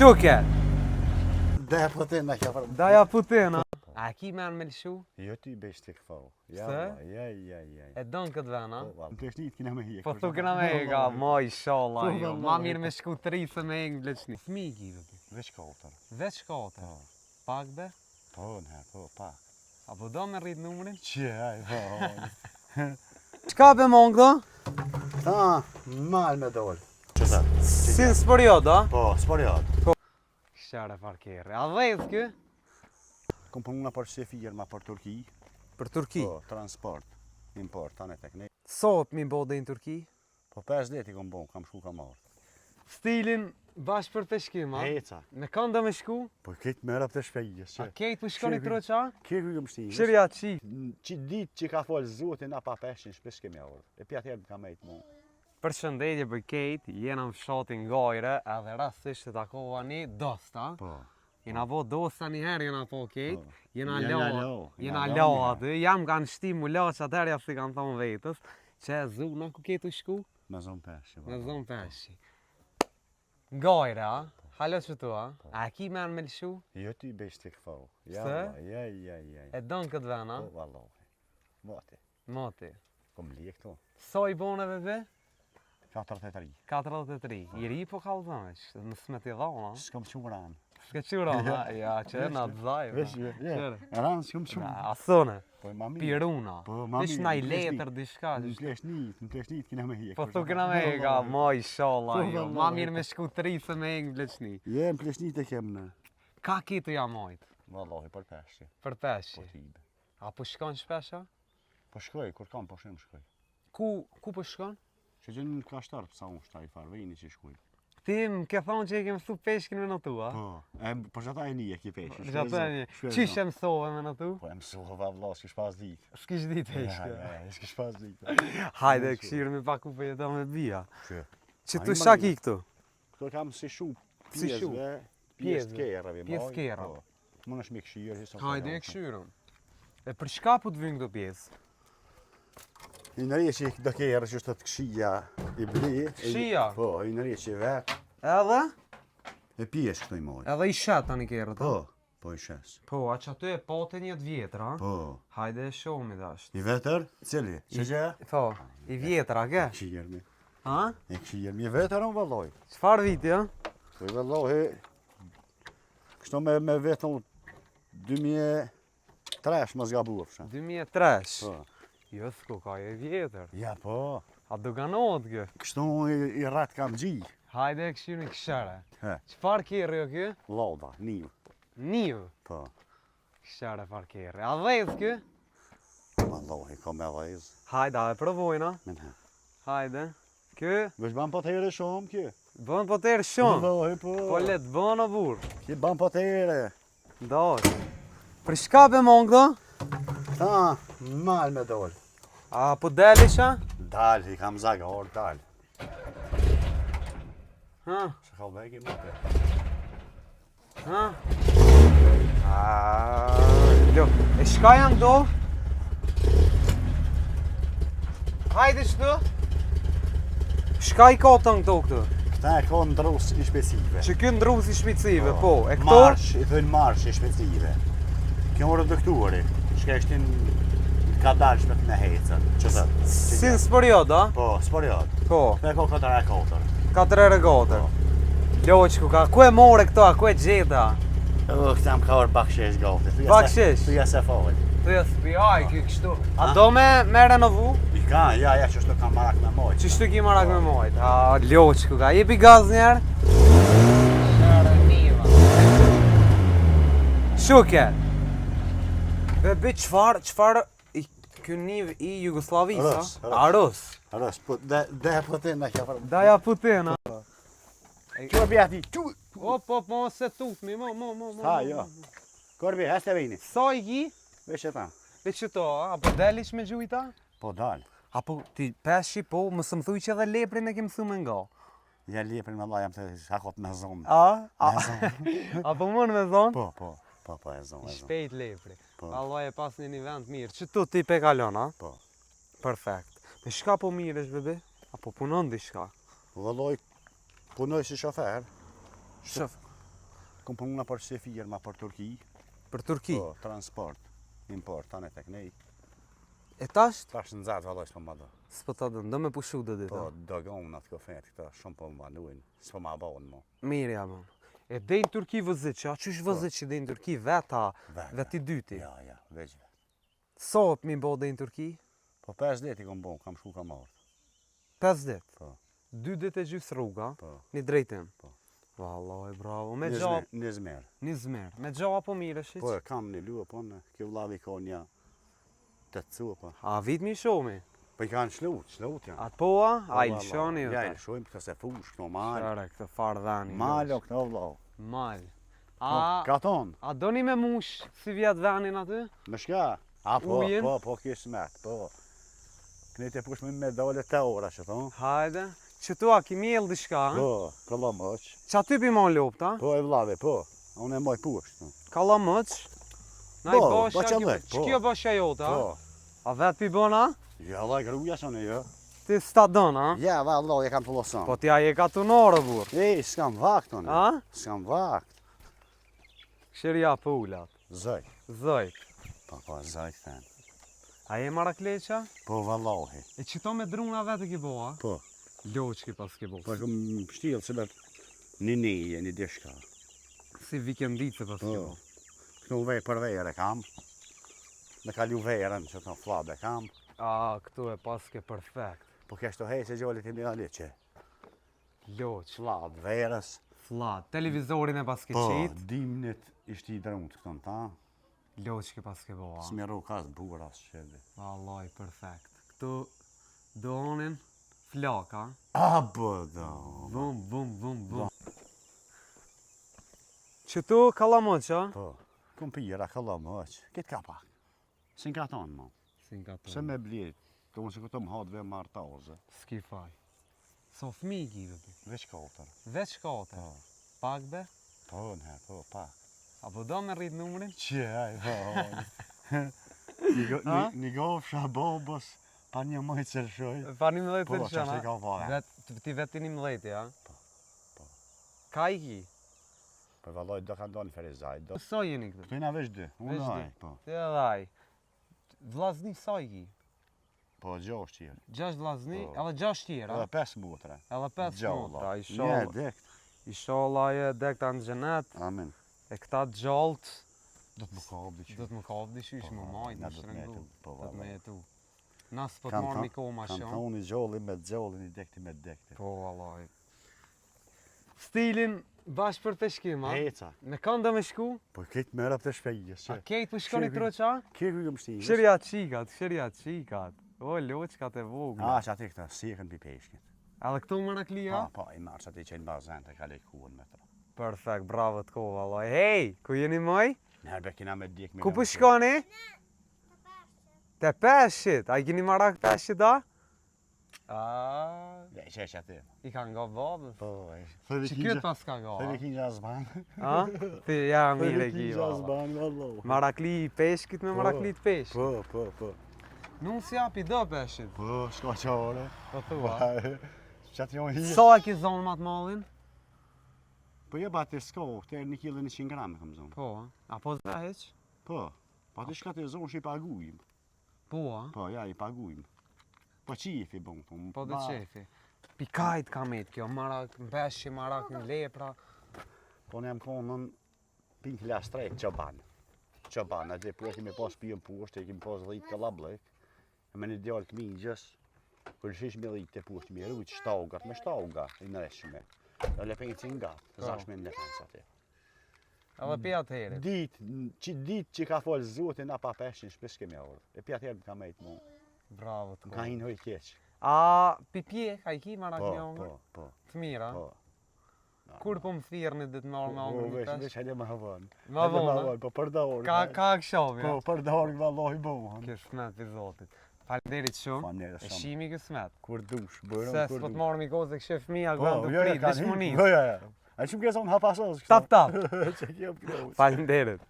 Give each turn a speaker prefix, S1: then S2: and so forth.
S1: Shuke.
S2: Daja putina ka për...
S1: Daja putina. A ki me në me lëshu?
S2: Jo ti besh të këfau. Ja,
S1: Se?
S2: ja.
S1: E donë këtë vena?
S2: Në Pleçnit kina me hije.
S1: Po thu këna me e ka, ma i shala jo. Ma mirë me shku 3 se me e në Pleçnit. Fmi i ki dhe ti?
S2: Veç 4.
S1: Veç 4? Pak be?
S2: Po, në po, pak.
S1: Apo do me rrit numërin?
S2: Që, aj, po.
S1: Qka be mong do?
S2: Ta, mal me dollë. Që sa?
S1: Si në sporiot, do?
S2: Po, sporiot.
S1: Këshare parkere. A dhejtë kë?
S2: Kom pununa për firma për Turki.
S1: Për Turki?
S2: Po, transport, import, tane teknik.
S1: Sot mi bode në Turki?
S2: Po 5 leti kom bon, kam shku kam marrë.
S1: Stilin bashkë për të shkim, a?
S2: Heca.
S1: Me kanë do me shku?
S2: Po këtë më rap të shpejgjës.
S1: A kejtë për shkoni të roqa?
S2: Këtë këm shti.
S1: Shërja qi?
S2: Që ditë që ka folë zotin, na pa peshin, shpesh kemi orë. E pja tjerë ka mejtë mu.
S1: Për shëndetje për kejtë, jena më fshatin Gajre, edhe rastisht të takova një dosta.
S2: Po.
S1: Jena po dosta njëherë jena po kejtë, jena
S2: Jena
S1: la aty, jam kanë shti mu la që atërja si kanë thonë vetës, që e zuna ku ketë u shku?
S2: Me zonë peshi.
S1: Me zonë peshi. Gajre, a? Halo që tu, a? A ki me në me lëshu?
S2: Jo ti besh të këfau.
S1: Se?
S2: Ja.
S1: E donë këtë vena?
S2: Po, vallohi. Moti.
S1: Moti.
S2: Kom lije këtu.
S1: So i bone bebe?
S2: 43.
S1: 43. I ri po ka lëdhëmeq, më smeti dhona.
S2: S'kom quranë.
S1: S'ke qura, ha? Ja, që e nga të zajë.
S2: Vesh, ranë s'kom quranë.
S1: Asone.
S2: Po, mami.
S1: Piruna.
S2: Po, mami.
S1: Vish na i letër dishka.
S2: Në Pleçnit kina me hije.
S1: Po thu këna me e ka, ma i shala jo. Ma mirë me shku 3 se me e në Pleçnit.
S2: Je, në Pleçnit e kem në.
S1: Ka kitu ja majtë?
S2: Vallohi, për peshi.
S1: Për peshi.
S2: Po tibe.
S1: A po shkon shpesha?
S2: Po shkoj, kur kam po shem shkoj.
S1: Ku po shkon?
S2: Që gjënë në kashtar pësa unë shtaj farë, vejni që shkoj.
S1: Ti më ke thonë që e ke mësu peshkin me në tu, a?
S2: Po, për që ata e një e ki peshi.
S1: Për që ata e një. Qish e mësove me në tu?
S2: Po e mësova vla, s'kish pas ditë.
S1: S'kish ditë e ishke.
S2: S'kish pas ditë.
S1: Hajde, këshirë me paku për jeto me bia. Që tu
S2: Ai,
S1: shak i këtu?
S2: Këto kam si shu
S1: Si shu?
S2: pjesë kerave.
S1: Pjesë kera.
S2: Më është me këshirë.
S1: Hajde e këshirëm. E për shka po të vynë këto pjesë?
S2: I nërje që do kerë që është të këshia i bli.
S1: Këshia?
S2: Po, i nërje që vetë.
S1: Edhe?
S2: E pjesë këto i mojë.
S1: Edhe i shet tani kerët?
S2: Po i shes.
S1: Po, a që aty e pote njët vjetër, a?
S2: Po.
S1: Hajde e shomi dasht.
S2: I vetër, cili? Që që?
S1: Po, i vjetër, a ke?
S2: Këshirëmi.
S1: Ha?
S2: E këshirëmi. I vetër unë valloj.
S1: Qfar viti, a?
S2: Po i vallohi. Kështu me vetën 2003 më zgabuar.
S1: 2003?
S2: Po.
S1: Jo, s'ku ka e vjetër.
S2: Ja, po.
S1: A doganohet kjo?
S2: Kështu i ratë kam gjijë.
S1: Hajde e këshirë një këshare.
S2: He.
S1: Qfar kjerë jo kjo?
S2: Lauda, një.
S1: Niu.
S2: Po.
S1: Këshare far kjerë. A dhejtë kjo?
S2: Vallohi, kom e dhejzë.
S1: Hajde, a e provojna.
S2: Menhe.
S1: Hajde. Kjo?
S2: Vesh ban po të here shumë kjo.
S1: Bën po tërë shumë.
S2: Vallohi, po.
S1: Po letë bën o burë.
S2: Ki ban po të here.
S1: Dojë. Për shka be mongë do?
S2: Ta, mal me dollë.
S1: A po deli qa?
S2: Dal, i kam zaga, orë dal.
S1: Ha?
S2: Që ka vegi më të.
S1: Ha? Lo, e shka janë këto? Hajde shtu? Shka i ka të në këto këtu?
S2: Këta e ka ndrus i shpecive.
S1: Që kjo ndrus i shpicive, po. E këto?
S2: Marsh, i thënë marsh i shpecive. Kjo orë doktori, shka ishtin ka dalë shpet me hecën. Që thëtë?
S1: Si në sporiot, a?
S2: Po, sporiot.
S1: Po.
S2: Këta e ka 4 e 4.
S1: 4 e 4. Loqku ka, ku e more këto, ku e gjeta?
S2: Këta më ka orë bakshesh gati.
S1: Bakshesh?
S2: Tuja se fali.
S1: Tuja s'pi, aj, kjo kështu. A do me renovu?
S2: I ka, ja, që shtu kam marak me mojtë.
S1: Qështu ki marak me mojtë? A, loqku ka, jepi gaz njerë? Shërë niva. Shuke. Bebe, qfar kjo niv i Jugoslavisa?
S2: Rus.
S1: A, Rus?
S2: Rus, po, Daja putina ka për...
S1: Daja putina.
S2: Kjo bjati, qu...
S1: Op, se tutmi, mo.
S2: Ha, jo. Korbi, heste vini.
S1: Sa i ki?
S2: Vesh e ta.
S1: Veç që to, apo delish me gjujta?
S2: Po, dal.
S1: Apo ti peshi, po, mësë më thuj që edhe leprin e ke mësu me nga.
S2: Ja leprin me Allah jam të shakot me zonë.
S1: Apo mund me zonë?
S2: Po, e zonë.
S1: Shpejt lepri.
S2: Po.
S1: Allah e pas një vend mirë. Që tu ti pe kalon, a?
S2: Po.
S1: Perfekt. Me shka po miresh, bebe? Apo punon di shka?
S2: Vëlloj, punoj si shofer.
S1: Shof.
S2: Kom pununa për si firma për Turki.
S1: Për Turki.
S2: Po, transport, import, tane tek nej.
S1: E tash,
S2: Tash në zatë vallaj s'po ma do.
S1: s'po ta dën, do me pushu do ditë.
S2: Po, dogon atë kofet këta, shumë po ma nuin. S'po ma bon mo.
S1: Mirë ja man. E dejnë Turki vëzit, a qysh vëzit që dejnë Turki, veta, veti dyti.
S2: Ja, veç vet.
S1: Sot mi bo dejnë Turki?
S2: Po 5 ditë i kom bon, kam shku kam ardh.
S1: 5 dit.
S2: Po.
S1: 2 dit e gjysë rruga,
S2: Po.
S1: një drejtim.
S2: Po.
S1: Vallaj, bravo. Me gjop,
S2: Nizmer.
S1: një zmerë. Me gjop apo mirë është?
S2: Po, kam një luë, po në kjo vlavi ka një të të cua, po.
S1: A vit mi shomi?
S2: Po i kanë shlut janë.
S1: Atë poa, a i lëshoni
S2: Ja, i lëshojmë këto se fush, këto mal.
S1: Shara, këtë farë dhani.
S2: Malo, këto vlau.
S1: Mal.
S2: Po, katon.
S1: A doni me mush si vjetë venin aty?
S2: Me shka? A, po,
S1: Ujin?
S2: po, kish smet, po. Kënejt e push me medale të ora, që thonë.
S1: Hajde. Që tu a ki mjellë diçka, ha?
S2: Po, këlla mëq.
S1: Që aty pi mon lopta?
S2: Po, e vlave, po. Unë e moj pushtë.
S1: Kalla mëq? Na i
S2: Po,
S1: bashja,
S2: baqalek,
S1: që
S2: po.
S1: kjo bashja jota?
S2: Po.
S1: A vetë pi bëna?
S2: Ja, la gruja që në jo.
S1: Ti s'ta dën, ha?
S2: Ja, valla, e kam të losan.
S1: Po t'ja je ka tunore, bur.
S2: Ej, s'kam vakt, unë.
S1: A?
S2: S'kam vakt.
S1: Shërja pullat.
S2: Zëj.
S1: Zëjt.
S2: Po, zëj, thënë.
S1: A je marakleqa?
S2: Po, vallahi.
S1: E qëto me druna vetë ki boa?
S2: Po.
S1: Loq ki pas ki bo.
S2: Po, kom shtilë që bërë një nije, një dishka.
S1: Si vikendice pas ki bo.
S2: Këtu vej për vejre kam. Me kalu vejren që të flabe kam.
S1: A, këtu e pas ke perfekt.
S2: Po keshtu hej se gjallit i mjali që.
S1: Loq.
S2: Flab, vejres.
S1: Flat. Televizorin e pas ke
S2: Po,
S1: qit.
S2: dimnit ishti i drunët këton ta.
S1: Loq ki pas ke boa.
S2: Smeru kas buras qëllë.
S1: Vallaj, perfekt. Këtu donin flaka.
S2: A, po, do.
S1: Vum, vum, vum, vum. Që tu kalamoqa?
S2: Po, kom pira këlla mëq. Kitë ka pak. Sin ka tonë, mo.
S1: Sin ka
S2: Se me blit. Të unë që këto më hadve marë tauzë.
S1: S'ki faj. So fmi i give bi.
S2: Veç katër.
S1: Veç kate.
S2: Po.
S1: Pak be?
S2: Po, në, po, pak.
S1: Apo do me rrit numrin?
S2: Që, aj, po.
S1: Ha?
S2: Një gofsha bobës, pa një mëjtë cërshoj.
S1: Pa 11
S2: Po,
S1: të
S2: që është i ka fare.
S1: Ti vetë 11, ja?
S2: Po.
S1: Ka i ki?
S2: Po, valloj, do ka ndonë Ferizaj. Do...
S1: So jeni këtu?
S2: Këtu jena veç dy. Unë
S1: Veç
S2: aj,
S1: dy.
S2: po.
S1: Ti edhe Vlazni sa i ki?
S2: Po, gjosht tjerë.
S1: 6 vlazni,
S2: Po.
S1: edhe 6 tjera?
S2: Edhe 5 motra.
S1: Edhe 5 motra.
S2: Një dekt.
S1: Inshallah je dekta në xhenet.
S2: Amin.
S1: E këta gjalt
S2: Do të më ka obdi që.
S1: do të më kapdi qysh më majt,
S2: na
S1: më
S2: do të
S1: shtrëngu.
S2: metim, po,
S1: Do të me
S2: valla.
S1: jetu. Na s'po të marrë mi kohë ma
S2: Kam
S1: shumë.
S2: thonë i gjolli me gjolli, një dekti me dekti.
S1: Po, vallaj. Stilin bash për të shkim, a?
S2: Heca.
S1: Në kanë do me shku?
S2: Po këtë më rap të shpejgjës.
S1: A kejt po shkoni
S2: Shirë-
S1: troqa?
S2: Kërë kërë më shtigës.
S1: Shërja qikat, shërja qikat. O, loqkat e vogla.
S2: A, që ati këta, si e kënë pi peshkit.
S1: Edhe këtu më në klia?
S2: Po, i marë që ati qenë bazen të kalej kuën me të.
S1: Perfekt, bravo të ko, vallaj. Hej, ku jeni moj?
S2: Nërbe kina me dik me...
S1: Ku po shkoni? Te peshqit. A i keni marak peshqit, a? A,
S2: Dhe, që ati.
S1: i kanë nga babës.
S2: Po, e.
S1: Që këtë pas ka nga?
S2: Thëri kinja zban.
S1: A? Ti ja mire
S2: Thëri
S1: ki,
S2: kinja
S1: valla.
S2: zban, vallo.
S1: Marakli i peshkit me
S2: Po.
S1: marakli të peshkit.
S2: Po.
S1: Nuk si api do peshqit.
S2: Po, shko qare.
S1: Po thua.
S2: Që ati jonë hi.
S1: Sa e ki zonë matë mallin?
S2: Po je ba të s'ko, të 1 kg 100 gram, kam zonë.
S1: Po, a po zve heq?
S2: Po, pa të shka të zonë që i pagujmë.
S1: Po, a?
S2: Po, ja, i pagujmë. Po qifi bon,
S1: Po dhe qefi. Pikajt ka met kjo, marak, mbeshqi, marak në lepra.
S2: Po në jam konën pink lastrejt qoban. Qoban, atë po e kemi pas pijën poshtë, e kemi pas 10 kalablek. E me një djallë të mingjës, kërë shish me 10 të poshtë, mi rujt shtagat me shtaga, i nëreshme. E lepejnë që nga, të zashme në lepejnë atë.
S1: Edhe pi atë herit.
S2: Ditë që ka folë zotin, na pa peshin, shpesh kemi orë. E pi atë herë më ka mejtë mu,
S1: Bravo të
S2: më ka
S1: ko.
S2: hinë hoj keq.
S1: A pipje, ka i ki marak
S2: Po,
S1: njongë?
S2: po,
S1: Të mira?
S2: po.
S1: Kur po më thirrni dit me orë me ongër një pesh?
S2: Vesh, hajde më havonë.
S1: Ma vonë,
S2: Po për dorë.
S1: ka këshovi,
S2: Po
S1: ja?
S2: për dorë, vallohi bohën.
S1: Kjo shmet për zotit. Falenderit shumë.
S2: Falenderit
S1: E
S2: shumë.
S1: shimi kjo smet.
S2: Kur dush,
S1: Se
S2: bërëm kur
S1: s'po të
S2: dush.
S1: marrë mi kozë e kështë fëmija,
S2: Po,
S1: gëndë
S2: jo,
S1: prit,
S2: kanë
S1: dishmonin.
S2: Jo. A shumë këson hapasos.
S1: Tap, tap.
S2: Që kjo këto.
S1: Falenderit.